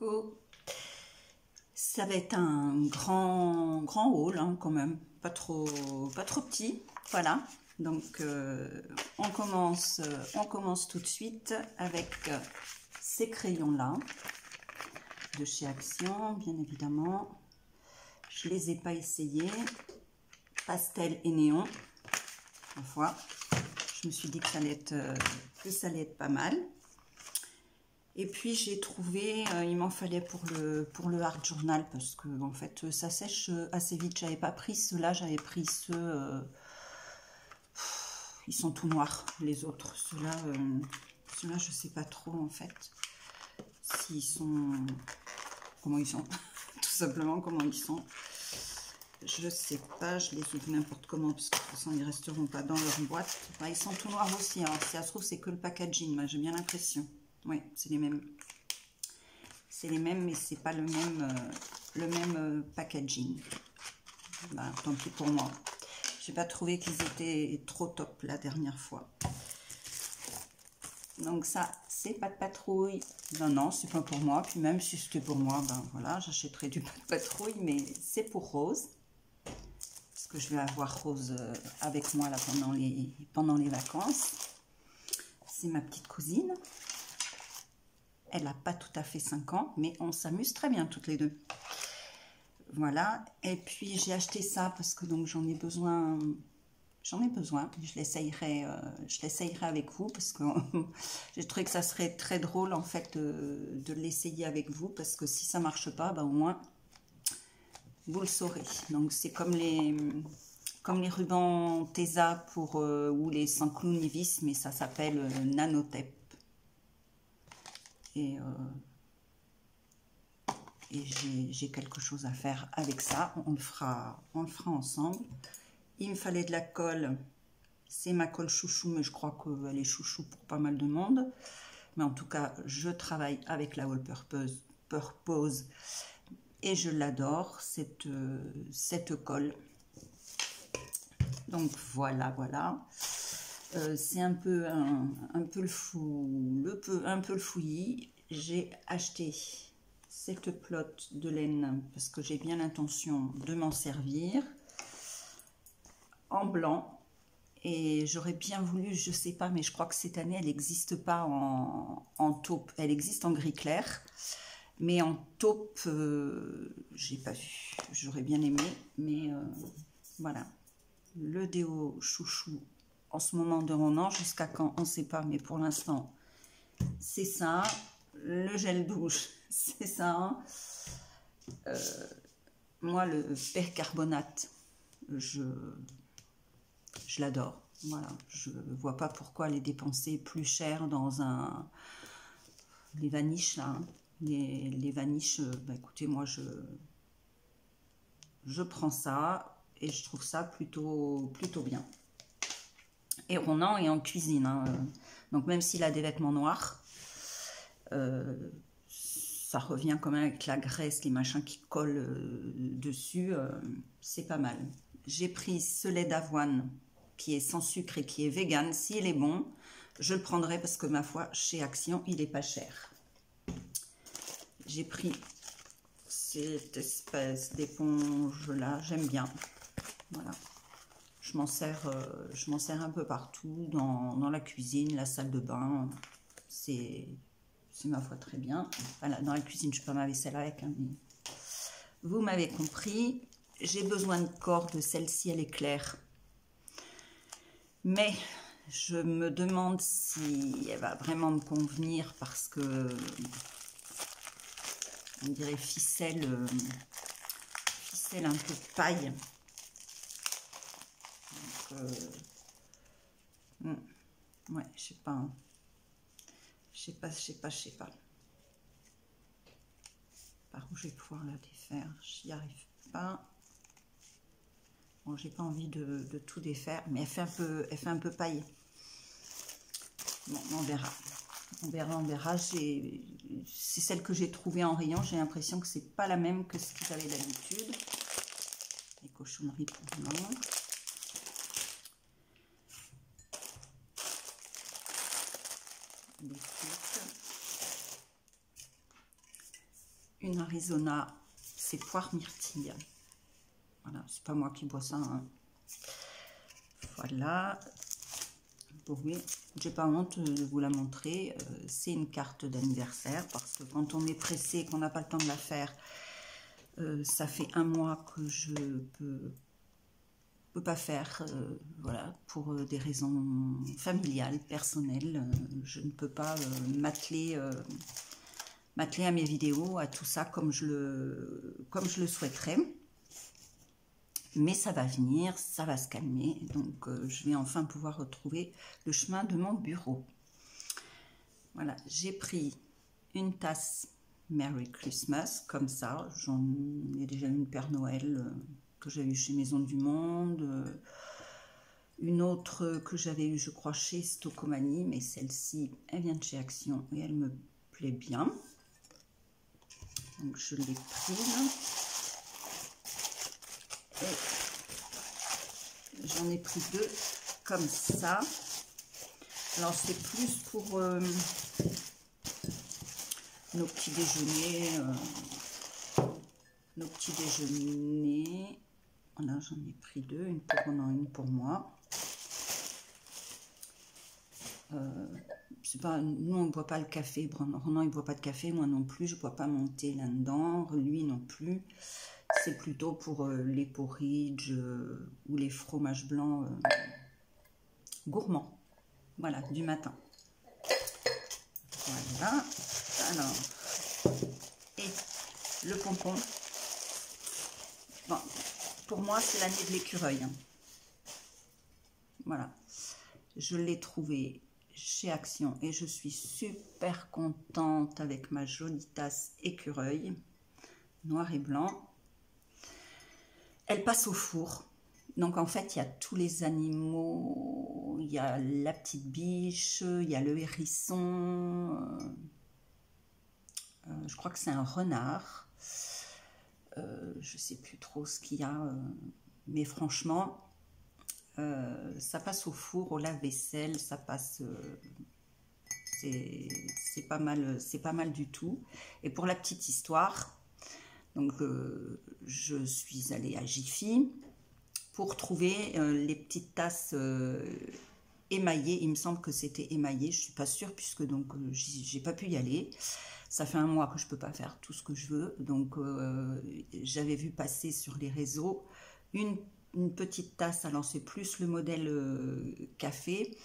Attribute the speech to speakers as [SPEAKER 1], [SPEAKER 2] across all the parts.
[SPEAKER 1] Coucou. Ça va être un grand haul hein, quand même, pas trop petit. Voilà. Donc on commence tout de suite avec ces crayons là de chez Action, bien évidemment. Je les ai pas essayés. Pastel et néon. Parfois, je me suis dit que ça allait être pas mal. Et puis j'ai trouvé, il m'en fallait pour le Art Journal parce que en fait ça sèche assez vite. J'avais pas pris ceux-là, j'avais pris ceux, ils sont tout noirs les autres. Ceux-là je sais pas trop en fait s'ils sont, comment ils sont, tout simplement comment ils sont. Je sais pas, je les ouvre n'importe comment parce que de toute façon ils resteront pas dans leur boîte. Enfin, ils sont tout noirs aussi. Alors si ça se trouve c'est que le packaging, moi j'ai bien l'impression. Oui, c'est les mêmes. C'est les mêmes, mais c'est pas le même packaging. Bah, tant pis pour moi. J'ai pas trouvé qu'ils étaient trop top la dernière fois. Donc ça, c'est pas de patrouille. Non, c'est pas pour moi. Puis même si c'était pour moi, ben voilà, j'achèterais du pas de patrouille, mais c'est pour Rose. Parce que je vais avoir Rose avec moi là pendant les vacances. C'est ma petite cousine. Elle n'a pas tout à fait 5 ans, mais on s'amuse très bien toutes les deux. Voilà, et puis j'ai acheté ça parce que donc j'en ai besoin. Je l'essayerai avec vous parce que j'ai trouvé que ça serait très drôle en fait de l'essayer avec vous parce que si ça marche pas, ben, au moins vous le saurez. Donc c'est comme les rubans Tesa pour ou les sans clous ni vis, mais ça s'appelle Nanotep. Et j'ai quelque chose à faire avec ça. On le fera ensemble. Il me fallait de la colle. C'est ma colle chouchou, mais je crois qu'elle est chouchou pour pas mal de monde. Mais en tout cas, je travaille avec la All Purpose et je l'adore, cette colle. Donc voilà. C'est un peu le fouillis. J'ai acheté cette pelote de laine parce que j'ai bien l'intention de m'en servir en blanc et j'aurais bien voulu, je sais pas, mais je crois que cette année elle n'existe pas en taupe, elle existe en gris clair, mais en taupe j'ai pas vu, j'aurais bien aimé, mais voilà, le déo chouchou en ce moment de mon an, jusqu'à quand on sait pas, mais pour l'instant c'est ça. Le gel douche, c'est ça. Moi, le percarbonate, je l'adore. Voilà, je vois pas pourquoi les dépenser plus cher dans les vaniches là. Hein. Les vaniches, bah écoutez, moi je prends ça et je trouve ça plutôt bien. Et Ronan est en cuisine, hein. Donc même s'il a des vêtements noirs. Ça revient quand même avec la graisse, les machins qui collent dessus, c'est pas mal. J'ai pris ce lait d'avoine qui est sans sucre et qui est vegan. S'il est bon, je le prendrai parce que ma foi, chez Action, il est pas cher. J'ai pris cette espèce d'éponge là, j'aime bien. Voilà. Je m'en sers un peu partout, dans la cuisine, la salle de bain. C'est ma foi très bien. Voilà, dans la cuisine, je fais pas ma vaisselle avec. Hein, mais vous m'avez compris. J'ai besoin de corde. Celle-ci, elle est claire. Mais je me demande si elle va vraiment me convenir parce que on dirait ficelle un peu paille. Donc, ouais, je sais pas. Hein. Je sais pas. Par où je vais pouvoir la défaire, j'y arrive pas. Bon, j'ai pas envie de tout défaire, mais elle fait un peu paille. Bon, on verra. On verra. C'est celle que j'ai trouvée en rayon. J'ai l'impression que c'est pas la même que ce qu'ils avaient d'habitude. Les cochonneries pour demain. Des trucs. une Arizona, c'est poire myrtille. Voilà, c'est pas moi qui bois ça, hein. Voilà. Bon, oui, j'ai pas honte de vous la montrer. C'est une carte d'anniversaire parce que quand on est pressé, qu'on n'a pas le temps de la faire, ça fait un mois que je peux pas faire, voilà, pour des raisons familiales, personnelles. Je ne peux pas m'atteler à mes vidéos, à tout ça comme je le souhaiterais. Mais ça va venir, ça va se calmer, donc je vais enfin pouvoir retrouver le chemin de mon bureau. Voilà, j'ai pris une tasse Merry Christmas, comme ça. J'en ai déjà une Père Noël que j'avais eu chez Maison du Monde, une autre que j'avais eu, je crois, chez Stocomanie, mais celle-ci, elle vient de chez Action et elle me plaît bien. Donc je l'ai prise. Et j'en ai pris deux comme ça. Alors c'est plus pour nos petits déjeuners. Voilà, j'en ai pris deux, une pour Ronan, une pour moi. C'est pas, nous on ne boit pas le café. Ronan il ne boit pas de café, moi non plus. Je ne bois pas mon thé là-dedans, lui non plus. C'est plutôt pour les porridge ou les fromages blancs gourmands. Voilà, du matin. Voilà. Alors, et le pompon. Bon, pour moi, c'est l'année de l'écureuil. Hein. Voilà. Je l'ai trouvé chez Action et je suis super contente avec ma jolie tasse écureuil, noir et blanc. Elle passe au four. Donc en fait, il y a tous les animaux, il y a la petite biche, il y a le hérisson, je crois que c'est un renard, je ne sais plus trop ce qu'il y a, mais franchement, ça passe au four, au lave-vaisselle, ça passe, c'est pas mal du tout. Et pour la petite histoire, donc je suis allée à Jiffy pour trouver les petites tasses émaillées. Il me semble que c'était émaillé, je suis pas sûre puisque donc j'ai pas pu y aller. Ça fait un mois que je peux pas faire tout ce que je veux, donc j'avais vu passer sur les réseaux une petite tasse. Alors c'est plus le modèle café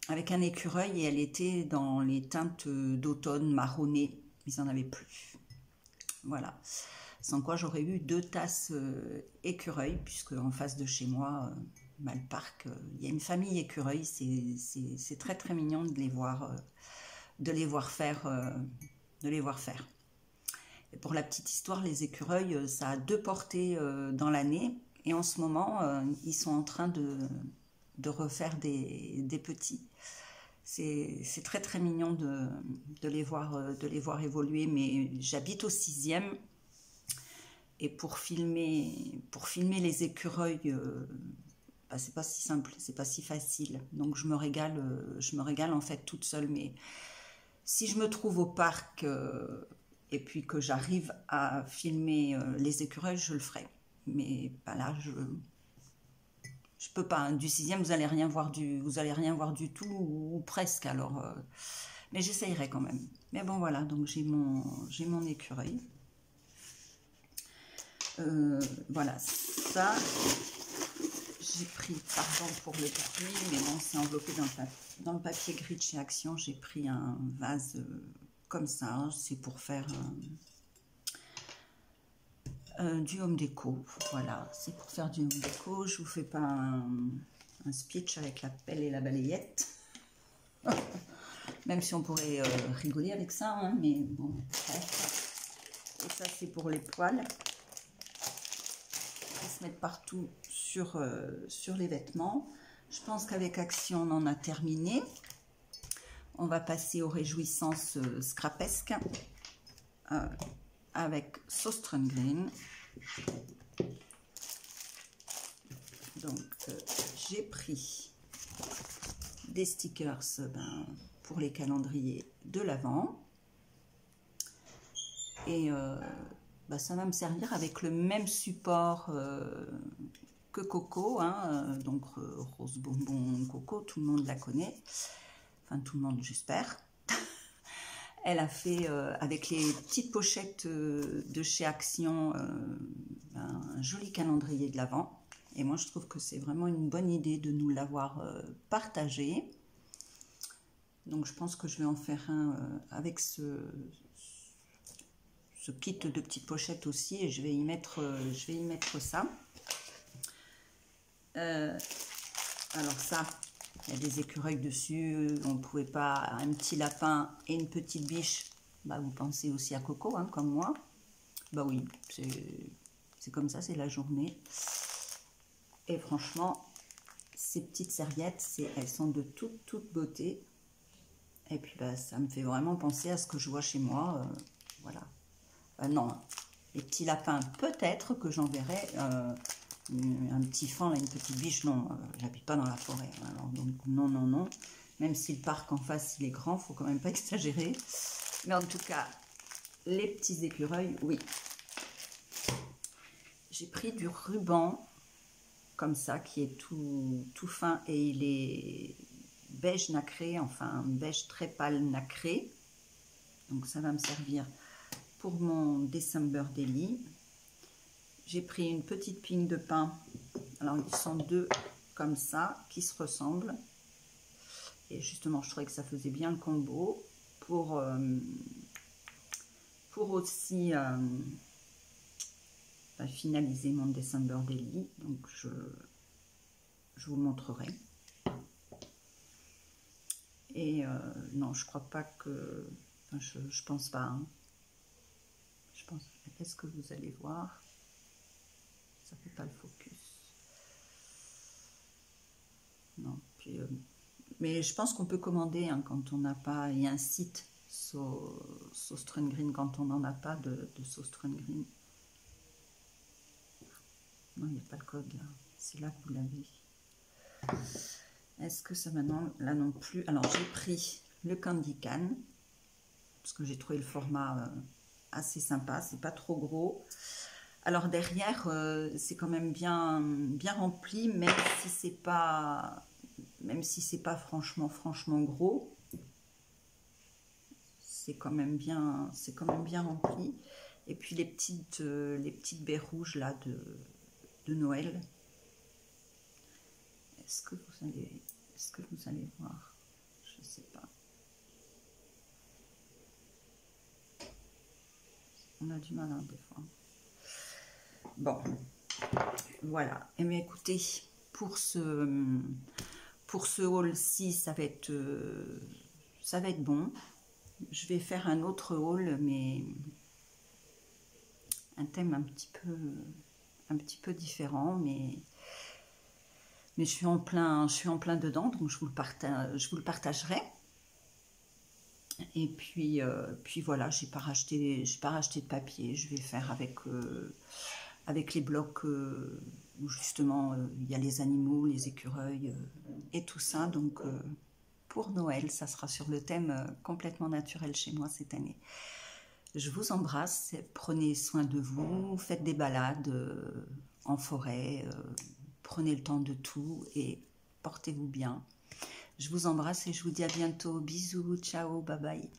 [SPEAKER 1] avec un écureuil et elle était dans les teintes d'automne marronnées. Ils en avaient plus. Voilà. Sans quoi j'aurais eu deux tasses écureuil, puisque en face de chez moi, le parc, il y a une famille écureuil. C'est très très mignon de les voir faire. Et pour la petite histoire, les écureuils, ça a deux portées dans l'année. Et en ce moment, ils sont en train de refaire des petits. C'est très très mignon de les voir évoluer. Mais j'habite au 6e. Et pour filmer les écureuils, bah, c'est pas si simple, c'est pas si facile. Donc je me régale en fait toute seule. Mais si je me trouve au parc et puis que j'arrive à filmer les écureuils, je le ferai. Mais bah, là, je peux pas. Hein. Du 6e, vous allez rien voir du tout ou presque. Alors, mais j'essayerai quand même. Mais bon voilà, donc j'ai mon écureuil. Voilà, ça, j'ai pris, pardon pour le bruit, mais bon, c'est enveloppé dans le papier gris de chez Action. J'ai pris un vase comme ça, hein, c'est pour faire du home déco. Voilà, c'est pour faire du home déco. Je vous fais pas un speech avec la pelle et la balayette, même si on pourrait rigoler avec ça, hein, mais bon, bref. Et ça, c'est pour les poils. Se mettre partout sur les vêtements. Je pense qu'avec Action on en a terminé. On va passer aux réjouissances scrapesques avec Søstrene. Donc j'ai pris des stickers pour les calendriers de l'Avent. Et ça va me servir avec le même support que Coco, hein, donc rose bonbon Coco, tout le monde la connaît, enfin tout le monde j'espère. Elle a fait avec les petites pochettes de chez Action un joli calendrier de l'Avent. Et moi je trouve que c'est vraiment une bonne idée de nous l'avoir partagé. Donc je pense que je vais en faire un avec ce kit de petites pochettes aussi, et je vais y mettre ça. Alors ça, il y a des écureuils dessus, on ne pouvait pas, un petit lapin et une petite biche, vous pensez aussi à Coco, hein, comme moi. Oui, c'est comme ça, c'est la journée. Et franchement, ces petites serviettes, elles sont de toute beauté. Et puis ça me fait vraiment penser à ce que je vois chez moi, voilà. Non, les petits lapins, peut-être que j'enverrai un petit faon, là, une petite biche. Non, j'habite pas dans la forêt. Alors, donc, non, non, non. Même si le parc en face, il est grand, faut quand même pas exagérer. Mais en tout cas, les petits écureuils, oui. J'ai pris du ruban, comme ça, qui est tout fin, et il est beige nacré, enfin, beige très pâle nacré. Donc, ça va me servir pour mon December Daily. J'ai pris une petite ping de pain. Alors, ils sont deux comme ça, qui se ressemblent. Et justement, je trouvais que ça faisait bien le combo pour aussi finaliser mon December Daily. Donc, je vous montrerai. Et non, je crois pas que... Enfin, je pense pas. Hein. Je pense... Est-ce que vous allez voir? Ça fait pas le focus. Non. Puis, mais je pense qu'on peut commander hein, quand on n'a pas... Il y a un site sauce Trungreen quand on n'en a pas de sauce Trungreen. Non, il n'y a pas le code là. C'est là que vous l'avez. Est-ce que ça maintenant... Là non plus. Alors j'ai pris le Candy Can. Parce que j'ai trouvé le format assez sympa. C'est pas trop gros. Alors derrière, c'est quand même bien rempli, même si c'est pas franchement gros. C'est quand même bien rempli. Et puis les petites baies rouges là de Noël. Est-ce que vous allez voir? Je sais pas. On a du mal hein, des fois. Bon, voilà. Et bien écoutez, pour ce haul-ci, ça va être bon. Je vais faire un autre haul, mais un thème un petit peu différent, mais je suis en plein dedans, donc je vous le partagerai. Et puis voilà, j'ai pas racheté de papier. Je vais faire avec les blocs où justement il y a les animaux, les écureuils et tout ça. Donc pour Noël, ça sera sur le thème complètement naturel chez moi cette année. Je vous embrasse, prenez soin de vous, faites des balades en forêt, prenez le temps de tout et portez-vous bien. Je vous embrasse et je vous dis à bientôt. Bisous, ciao, bye bye.